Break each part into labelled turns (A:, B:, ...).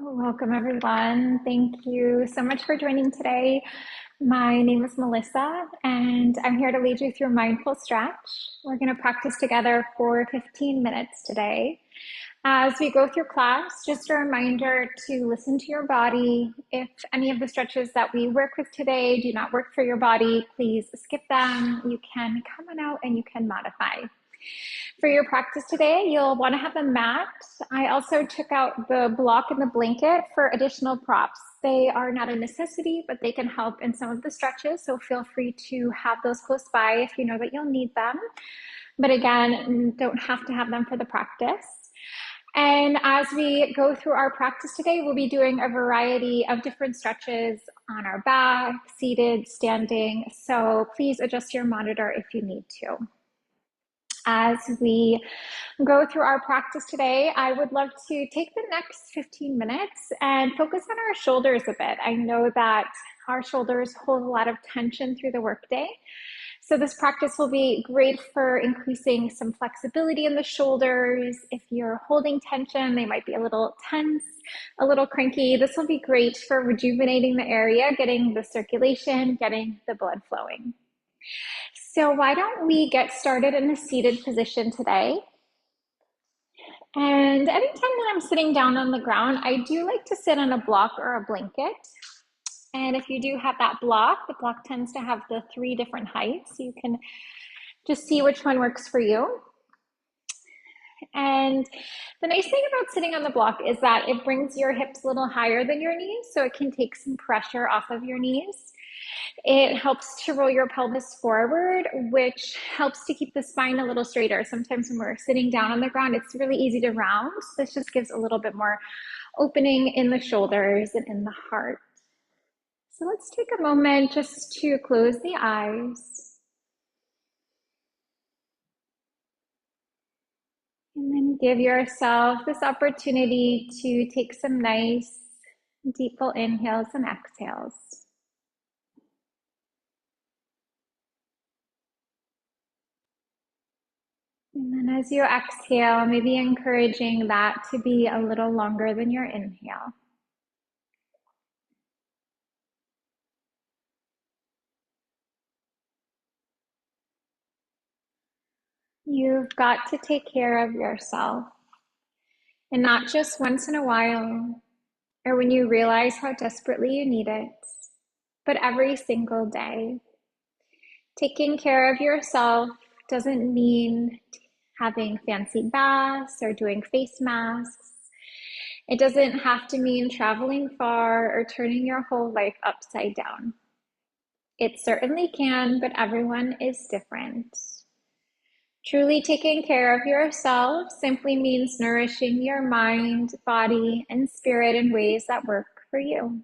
A: Welcome, everyone. Thank you so much for joining today. My name is Melissa, and I'm here to lead you through mindful stretch. We're going to practice together for 15 minutes today. As we go through class, just a reminder to listen to your body. If any of the stretches that we work with today do not work for your body, please skip them. You can come on out and you can modify. For your practice today, you'll want to have a mat. I also took out the block and the blanket for additional props. They are not a necessity, but they can help in some of the stretches, so feel free to have those close by if you know that you'll need them. But again, don't have to have them for the practice. And as we go through our practice today, we'll be doing a variety of different stretches on our back, seated, standing. So please adjust your monitor if you need to. As we go through our practice today, I would love to take the next 15 minutes and focus on our shoulders a bit. I know that our shoulders hold a lot of tension through the workday. So this practice will be great for increasing some flexibility in the shoulders. If you're holding tension, they might be a little tense, a little cranky. This will be great for rejuvenating the area, getting the circulation, getting the blood flowing. So why don't we get started in a seated position today? And anytime that I'm sitting down on the ground, I do like to sit on a block or a blanket. And if you do have that block, the block tends to have the 3 different heights. You can just see which one works for you. And the nice thing about sitting on the block is that it brings your hips a little higher than your knees, so it can take some pressure off of your knees. It helps to roll your pelvis forward, which helps to keep the spine a little straighter. Sometimes when we're sitting down on the ground, it's really easy to round. This just gives a little bit more opening in the shoulders and in the heart. So let's take a moment just to close the eyes. And then give yourself this opportunity to take some nice, deep full inhales and exhales. And then as you exhale, maybe encouraging that to be a little longer than your inhale. You've got to take care of yourself, and not just once in a while or when you realize how desperately you need it, but every single day. Taking care of yourself doesn't mean having fancy baths or doing face masks. It doesn't have to mean traveling far or turning your whole life upside down. It certainly can, but everyone is different. Truly taking care of yourself simply means nourishing your mind, body, and spirit in ways that work for you.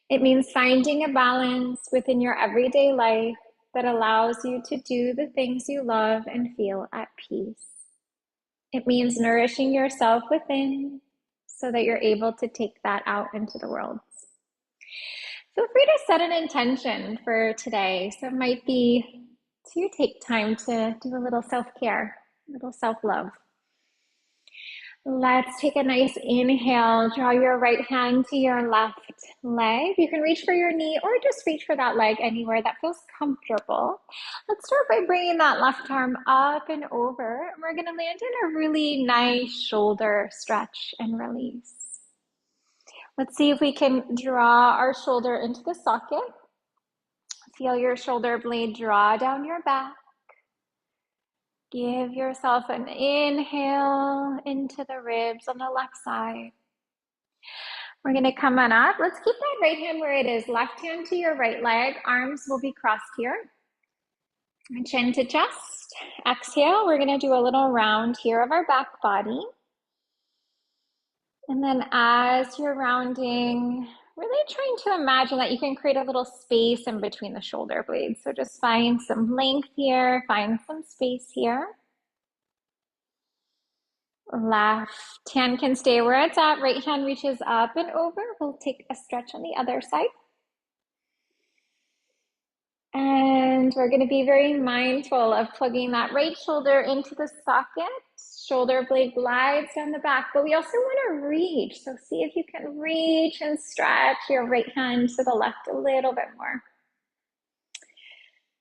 A: It means finding a balance within your everyday life that allows you to do the things you love and feel at peace. It means nourishing yourself within so that you're able to take that out into the world. Feel free to set an intention for today. So it might be to take time to do a little self-care, a little self-love. Let's take a nice inhale. Draw your right hand to your left leg. You can reach for your knee or just reach for that leg anywhere that feels comfortable. Let's start by bringing that left arm up and over. We're going to land in a really nice shoulder stretch and release. Let's see if we can draw our shoulder into the socket. Feel your shoulder blade draw down your back. Give yourself an inhale into the ribs on the left side. We're going to come on up. Let's keep that right hand where it is. Left hand to your right leg. Arms will be crossed here. Chin to chest. Exhale. We're going to do a little round here of our back body. And then as you're rounding, really trying to imagine that you can create a little space in between the shoulder blades. So just find some length here, find some space here. Left hand can stay where it's at. Right hand reaches up and over. We'll take a stretch on the other side. And we're going to be very mindful of plugging that right shoulder into the socket. Shoulder blade glides down the back, but we also want to reach. So see if you can reach and stretch your right hand to the left a little bit more.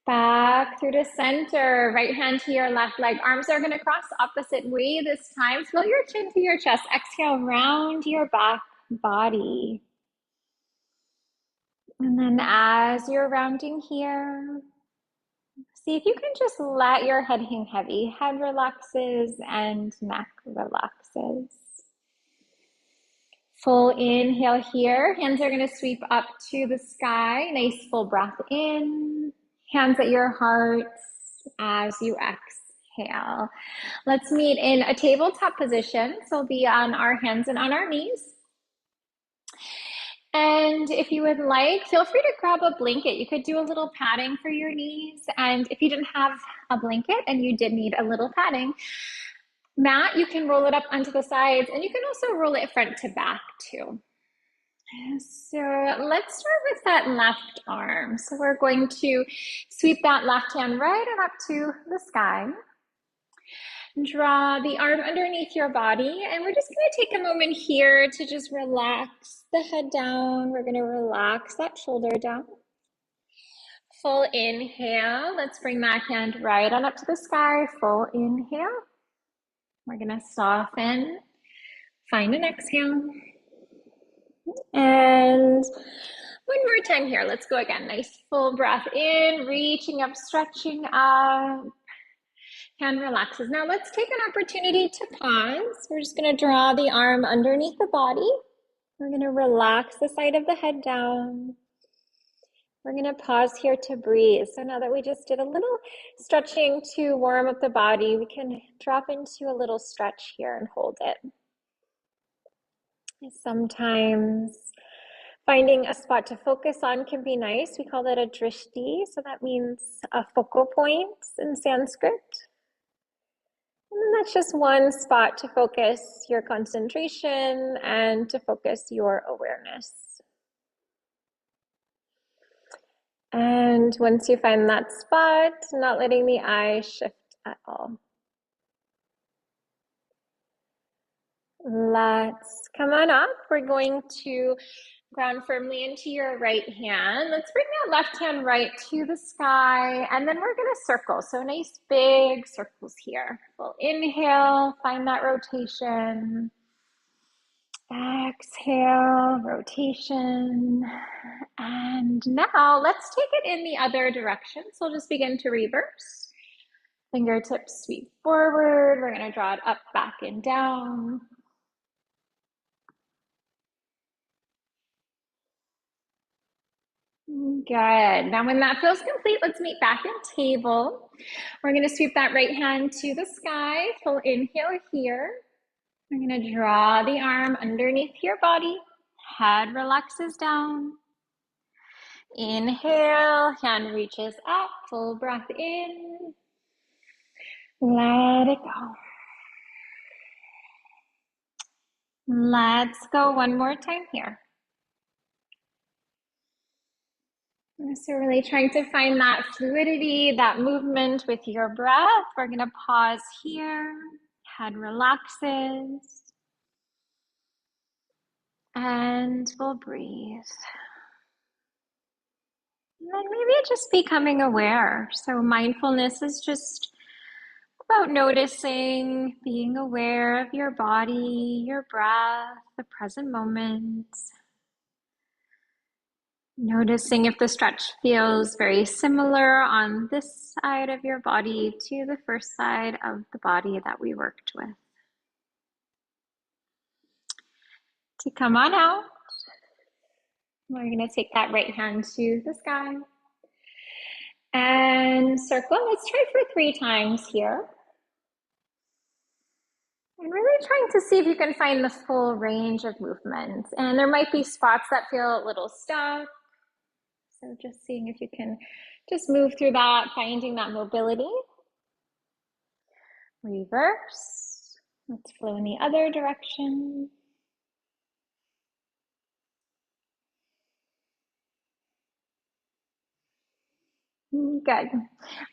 A: Back through the center, right hand to your left leg. Arms are going to cross opposite way this time. Float your chin to your chest. Exhale, round your back body. And then as you're rounding here, see if you can just let your head hang heavy. Head relaxes and neck relaxes. Full inhale here. Hands are going to sweep up to the sky. Nice full breath in. Hands at your heart as you exhale. Let's meet in a tabletop position. So we'll be on our hands and on our knees. And if you would like, feel free to grab a blanket. You could do a little padding for your knees. And if you didn't have a blanket and you did need a little padding, mat, you can roll it up onto the sides, and you can also roll it front to back too. So let's start with that left arm. So we're going to sweep that left hand right up to the sky. Draw the arm underneath your body, and we're just going to take a moment here to just relax the head down. We're going to relax that shoulder down. Full inhale. Let's bring that hand right on up to the sky. Full inhale. We're going to soften. Find an exhale. And one more time here. Let's go again. Nice full breath in, reaching up, stretching up. Hand relaxes. Now let's take an opportunity to pause. We're just going to draw the arm underneath the body. We're going to relax the side of the head down. We're going to pause here to breathe. So now that we just did a little stretching to warm up the body, we can drop into a little stretch here and hold it. Sometimes finding a spot to focus on can be nice. We call that a drishti. So that means a focal point in Sanskrit. And then that's just one spot to focus your concentration and to focus your awareness. And once you find that spot, not letting the eyes shift at all. Let's come on up. We're going to ground firmly into your right hand. Let's bring that left hand right to the sky, and then we're going to circle. So nice big circles here. Full inhale, find that rotation. Exhale, rotation. And now let's take it in the other direction. So we'll just begin to reverse. Fingertips sweep forward. We're going to draw it up, back, and down. Good. Now when that feels complete, let's meet back in table. We're going to sweep that right hand to the sky. Full inhale here. We're going to draw the arm underneath your body. Head relaxes down. Inhale, hand reaches up. Full breath in. Let it go. Let's go one more time here. So really trying to find that fluidity, that movement with your breath. We're going to pause here. Head relaxes. And we'll breathe. And then maybe just becoming aware. So mindfulness is just about noticing, being aware of your body, your breath, the present moment. Noticing if the stretch feels very similar on this side of your body to the first side of the body that we worked with. To come on out, we're going to take that right hand to the sky and circle. Let's try for 3 times here. And really trying to see if you can find the full range of movement. And there might be spots that feel a little stuck. So just seeing if you can just move through that, finding that mobility. Reverse. Let's flow in the other direction. Good.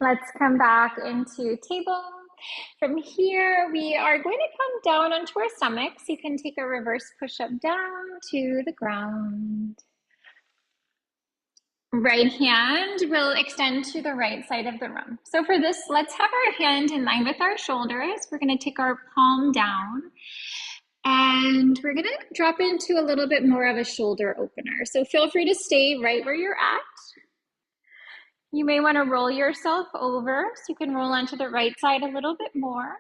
A: Let's come back into table. From here, we are going to come down onto our stomachs. You can take a reverse push-up down to the ground. Right hand will extend to the right side of the room. So for this, let's have our hand in line with our shoulders. We're going to take our palm down and we're going to drop into a little bit more of a shoulder opener. So feel free to stay right where you're at. You may want to roll yourself over, so you can roll onto the right side a little bit more.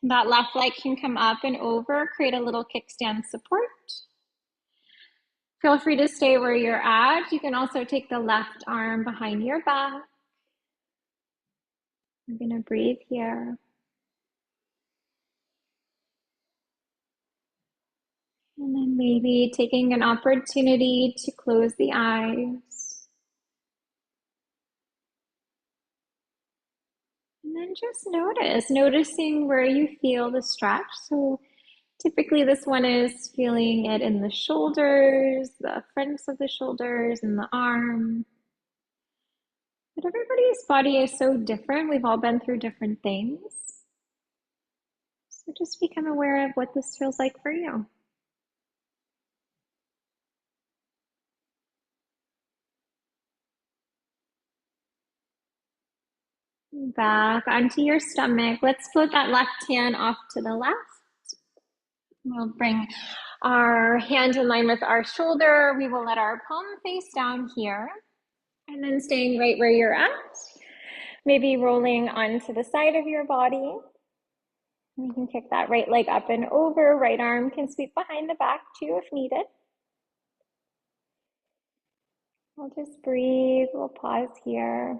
A: That left leg can come up and over, create a little kickstand support. Feel free to stay where you're at. You can also take the left arm behind your back. We're going to breathe here. And then maybe taking an opportunity to close the eyes. And then just noticing where you feel the stretch. So typically this one is feeling it in the shoulders, the fronts of the shoulders, and the arm. But everybody's body is so different. We've all been through different things. So just become aware of what this feels like for you. Back onto your stomach. Let's float that left hand off to the left. We'll bring our hand in line with our shoulder. We will let our palm face down here. And then staying right where you're at. Maybe rolling onto the side of your body. You can kick that right leg up and over. Right arm can sweep behind the back too if needed. We'll just breathe. We'll pause here.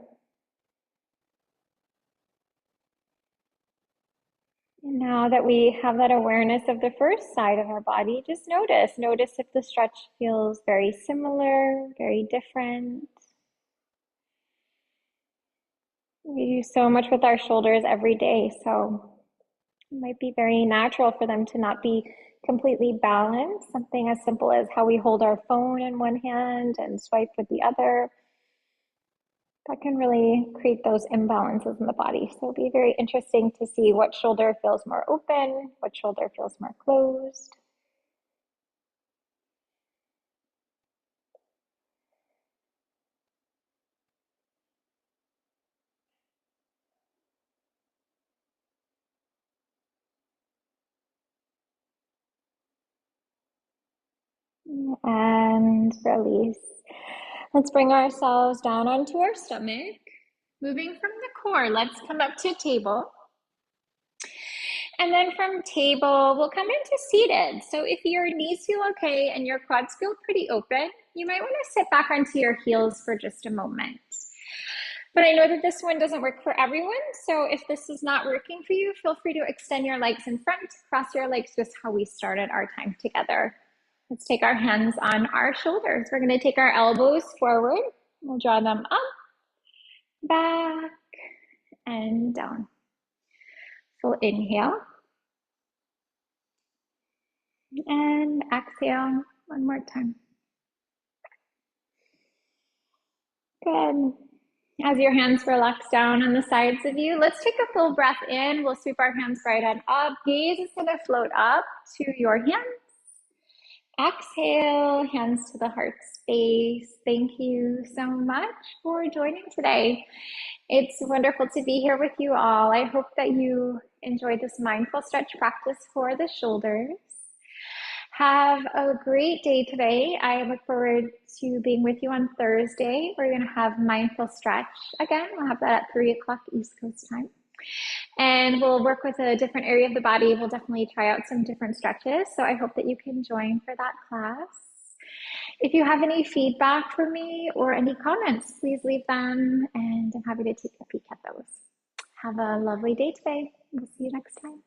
A: And now that we have that awareness of the first side of our body, just notice if the stretch feels very similar, very different. We do so much with our shoulders every day, so it might be very natural for them to not be completely balanced. Something as simple as how we hold our phone in one hand and swipe with the other. That can really create those imbalances in the body. So it'll be very interesting to see what shoulder feels more open, what shoulder feels more closed. And release. Let's bring ourselves down onto our stomach. Moving from the core, let's come up to table. And then from table, we'll come into seated. So if your knees feel okay and your quads feel pretty open, you might want to sit back onto your heels for just a moment. But I know that this one doesn't work for everyone. So if this is not working for you, feel free to extend your legs in front, cross your legs, just how we started our time together. Let's take our hands on our shoulders. We're going to take our elbows forward. We'll draw them up, back, and down. So inhale. And exhale one more time. Good. As your hands relax down on the sides of you, let's take a full breath in. We'll sweep our hands right on up. Gaze is going to float up to your hands. Exhale, hands to the heart space. Thank you so much for joining today. It's wonderful to be here with you all. I hope that you enjoyed this mindful stretch practice for the shoulders. Have a great day today. I look forward to being with you on Thursday. We're going to have mindful stretch again. We'll have that at 3 o'clock East Coast time. And we'll work with a different area of the body. We'll definitely try out some different stretches. So I hope that you can join for that class. If you have any feedback for me or any comments, please leave them and I'm happy to take a peek at those. Have a lovely day today. We'll see you next time.